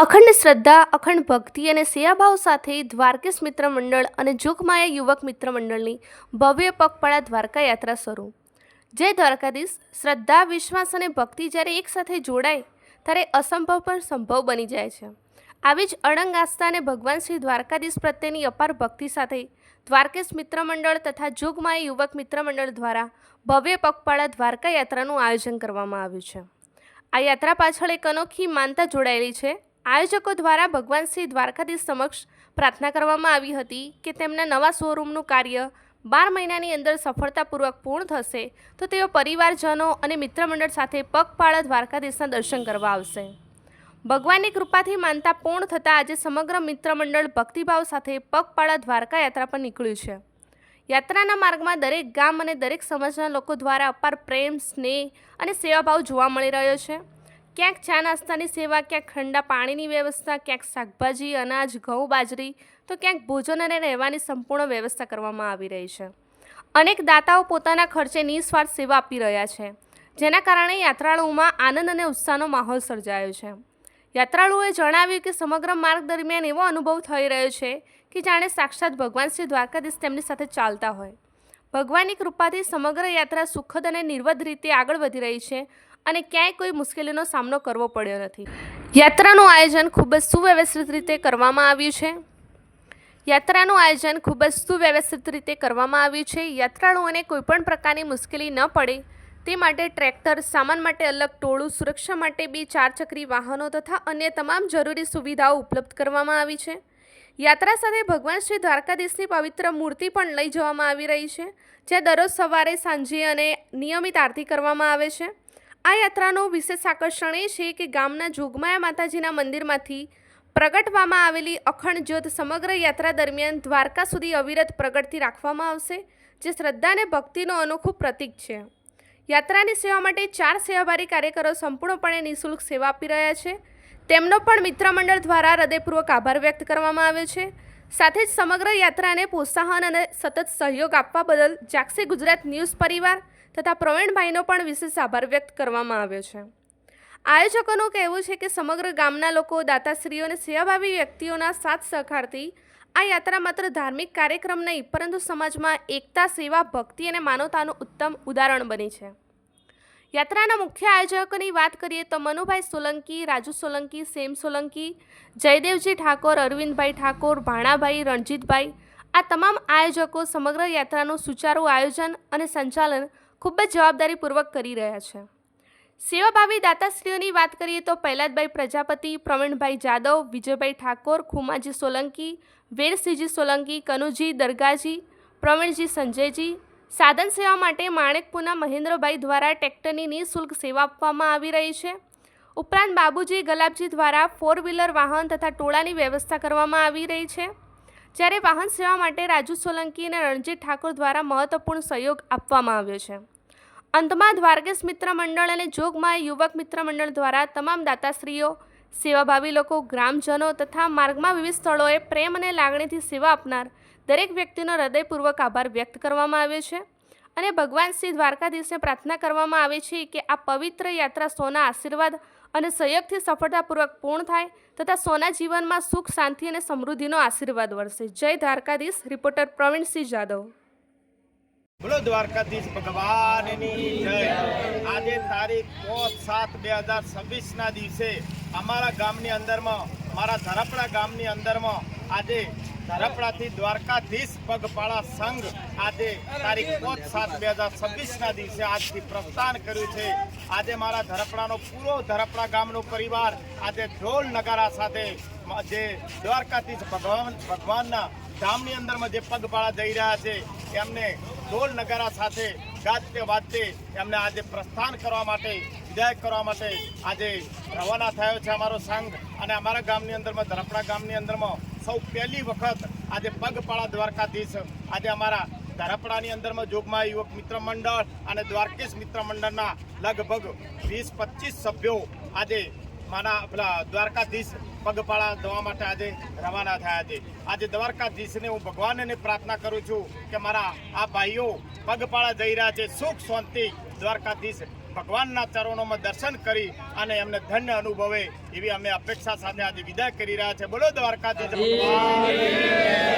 અખંડ શ્રદ્ધા, અખંડ ભક્તિ અને સેવાભાવ સાથે દ્વારકેશ મિત્ર મંડળ અને જોગમાયા યુવક મિત્ર મંડળની ભવ્ય પગપાળા દ્વારકા યાત્રા શરૂ. જય દ્વારકાધીશ. શ્રદ્ધા, વિશ્વાસ અને ભક્તિ જ્યારે એકસાથે જોડાય ત્યારે અસંભવ પણ સંભવ બની જાય છે. આવી જ અડંગ આસ્થા અને ભગવાન શ્રી દ્વારકાધીશ પ્રત્યેની અપાર ભક્તિ સાથે દ્વારકેશ મિત્ર મંડળ તથા જોગમાયા યુવક મિત્ર મંડળ દ્વારા ભવ્ય પગપાળા દ્વારકા યાત્રાનું આયોજન કરવામાં આવ્યું છે. આ યાત્રા પાછળ એક અનોખી માનતા જોડાયેલી છે. આયોજકો દ્વારા ભગવાન શ્રી દ્વારકાધીશ સમક્ષ પ્રાર્થના કરવામાં આવી હતી કે તેમના નવા શોરૂમનું કાર્ય 12 મહિનાની અંદર સફળતાપૂર્વક પૂર્ણ થશે તો તેઓ પરિવારજનો અને મિત્ર મંડળ સાથે પગપાળા દ્વારકાધીશના દર્શન કરવા આવશે. ભગવાનની કૃપાથી માનતા પૂર્ણ થતાં આજે સમગ્ર મિત્ર મંડળ ભક્તિભાવ સાથે પગપાળા દ્વારકા યાત્રા પર નીકળ્યું છે. યાત્રાના માર્ગમાં દરેક ગામ અને દરેક સમાજના લોકો દ્વારા અપાર પ્રેમ, સ્નેહ અને સેવાભાવ જોવા મળી રહ્યો છે. ક્યાંક ચા નાસ્તાની સેવા, ક્યાંક ઠંડા પાણીની વ્યવસ્થા, ક્યાંક શાકભાજી, અનાજ, ઘઉં, બાજરી તો ક્યાંક ભોજન અને રહેવાની સંપૂર્ણ વ્યવસ્થા કરવામાં આવી રહી છે. અનેક દાતાઓ પોતાના ખર્ચે નિસ્વાર્થ સેવા આપી રહ્યા છે, જેના કારણે યાત્રાળુઓમાં આનંદ અને ઉત્સાહનો માહોલ સર્જાયો છે. યાત્રાળુઓએ જણાવ્યું કે સમગ્ર માર્ગ દરમિયાન એવો અનુભવ થઈ રહ્યો છે કે જાણે સાક્ષાત ભગવાન શ્રી દ્વારકાધીશ તેમની સાથે ચાલતા હોય. ભગવાનની કૃપાથી સમગ્ર યાત્રા સુખદ અને નિર્વધ રીતે આગળ વધી રહી છે અને ક્યાંય કોઈ મુશ્કેલીનો સામનો કરવો પડ્યો નથી. યાત્રાનું આયોજન ખૂબ જ સુવ્યવસ્થિત રીતે કરવામાં આવ્યું છે. યાત્રાળુઓને કોઈપણ પ્રકારની મુશ્કેલી ન પડે તે માટે ટ્રેક્ટર, સામાન માટે અલગ ટોળું, સુરક્ષા માટે 2 4-ચક્રી વાહનો તથા અન્ય તમામ જરૂરી સુવિધાઓ ઉપલબ્ધ કરવામાં આવી છે. યાત્રા સાથે ભગવાન શ્રી દ્વારકાધીશની પવિત્ર મૂર્તિ પણ લઈ જવામાં આવી રહી છે, જ્યાં દરરોજ સવારે, સાંજે અને નિયમિત આરતી કરવામાં આવે છે. આ યાત્રાનું વિશેષ આકર્ષણ એ છે કે ગામના જોગમાયા માતાજીના મંદિરમાંથી પ્રગટવામાં આવેલી અખંડ જ્યોત સમગ્ર યાત્રા દરમિયાન દ્વારકા સુધી અવિરત પ્રગટતી રાખવામાં આવશે, જે શ્રદ્ધા અને ભક્તિનું અનોખું પ્રતીક છે. યાત્રાની સેવા માટે 4 સેવાભારી કાર્યકરો સંપૂર્ણપણે નિઃશુલ્ક સેવા આપી રહ્યા છે. તેમનો પણ મિત્ર મંડળ દ્વારા હૃદયપૂર્વક આભાર વ્યક્ત કરવામાં આવ્યો છે. સાથે જ સમગ્ર યાત્રાને પ્રોત્સાહન અને સતત સહયોગ આપવા બદલ જાગશે ગુજરાત ન્યૂઝ પરિવાર તથા પ્રવીણભાઈનો પણ વિશેષ આભાર વ્યક્ત કરવામાં આવ્યો છે. આયોજકોનું કહેવું છે કે સમગ્ર ગામના લોકો, દાતાશ્રીઓ અને સેવાભાવી વ્યક્તિઓના સાથ સહકારથી આ યાત્રા માત્ર ધાર્મિક કાર્યક્રમ નહીં પરંતુ સમાજમાં એકતા, સેવા, ભક્તિ અને માનવતાનું ઉત્તમ ઉદાહરણ બની છે. યાત્રાના મુખ્ય આયોજકોની વાત કરીએ તો મનુભાઈ સોલંકી, રાજુ સોલંકી, સેમ સોલંકી, જયદેવજી ઠાકોર, અરવિંદભાઈ ઠાકોર, ભાણાભાઈ, રણજીતભાઈ આ તમામ આયોજકો સમગ્ર યાત્રાનું સુચારું આયોજન અને સંચાલન ખૂબ જ જવાબદારીપૂર્વક કરી રહ્યા છે. સેવાભાવી દાતાશ્રીઓની વાત કરીએ તો પહેલાદભાઈ પ્રજાપતિ, પ્રવીણભાઈ જાદવ, વિજયભાઈ ઠાકોર, ખુમાજી સોલંકી, વેરસિંહજી સોલંકી, કનુજી દરગાજી, પ્રવીણજી સંજયજી. સાધન સેવા માટે માણેકપુરના મહેન્દ્રભાઈ દ્વારા ટ્રેક્ટરની નિઃશુલ્ક સેવા આપવામાં આવી રહી છે. ઉપરાંત બાબુજી ગલાબજી દ્વારા 4-વ્હીલર વાહન તથા ટોળાની વ્યવસ્થા કરવામાં આવી રહી છે, જ્યારે વાહન સેવા માટે રાજુ સોલંકી અને રણજીત ઠાકોર દ્વારા મહત્વપૂર્ણ સહયોગ આપવામાં આવ્યો છે. અંતમાં દ્વારકેશ મિત્ર મંડળ અને જોગમાયા યુવક મિત્ર મંડળ દ્વારા તમામ દાતાશ્રીઓ, સેવાભાવી લોકો, ગ્રામજનો તથા માર્ગમાં વિવિધ સ્થળોએ પ્રેમ અને લાગણીથી સેવા આપનાર દરેક વ્યક્તિનો હૃદયપૂર્વક આભાર વ્યક્ત કરવામાં આવ્યો છે અને ભગવાન શ્રી દ્વારકાધીશને પ્રાર્થના કરવામાં આવે છે કે આ પવિત્ર યાત્રા સોના આશીર્વાદ અને સહયોગથી સફળતાપૂર્વક પૂર્ણ થાય તથા સોના જીવનમાં સુખ, શાંતિ અને સમૃદ્ધિનો આશીર્વાદ વરસે. જય દ્વારકાધીશ. રિપોર્ટર પ્રવીણસિંહ જાદવ. બોલો દ્વારકાધીશ ભગવાનની જય. આજે તારીખ 5/7/2026ના દિવસે અમારા ગામની અંદરમાં, મારા ધરપડા ગામની અંદરમાં આજે ધરપડાથી દ્વારકાધીશ પગપાળા સંઘ આજે તારીખ 5/7/2026ના દિવસે આજથી પ્રસ્થાન કર્યું છે. આજે મારા ધરપડાનો પૂરો ધરપડા ગામનો પરિવાર આજે ઢોલ નગારા સાથે જે દ્વારકાધીશ ભગવાનના ધામની અંદરમાં જે પગપાળા જઈ રહ્યા છે એમને ઢોલ નગારા સાથે ગાજતે વાજતે એમને આજે પ્રસ્થાન કરવા માટે, વિદાય કરવા માટે આજે રવાના થયો છે અમારો સંઘ. અને અમારા ગામની અંદરમાં, ધરપડા ગામની અંદરમાં સૌ પહેલી વખત આજે પગપાળા દ્વારકાધીશ આજે અમારા ધરપડાની અંદરમાં જોગમાયા યુવક મિત્ર મંડળ અને દ્વારકેશ મિત્ર મંડળના લગભગ 20-25 સભ્યો આજે દ્વારકાધીશ પગપાળા જવા માટે આજે રવાના થયા છે. આજે દ્વારકાધીશને હું ભગવાનને પ્રાર્થના કરું છું કે મારા આ ભાઈઓ પગપાળા જઈ રહ્યા છે, સુખ શાંતિ દ્વારકાધીશ ભગવાનના ચરણોમાં દર્શન કરી અને એમને ધન્ય અનુભવે એવી અમે અપેક્ષા સાથે આજે વિદાય કરી રહ્યા છે. બોલો દ્વારકાધીશ ભગવાન.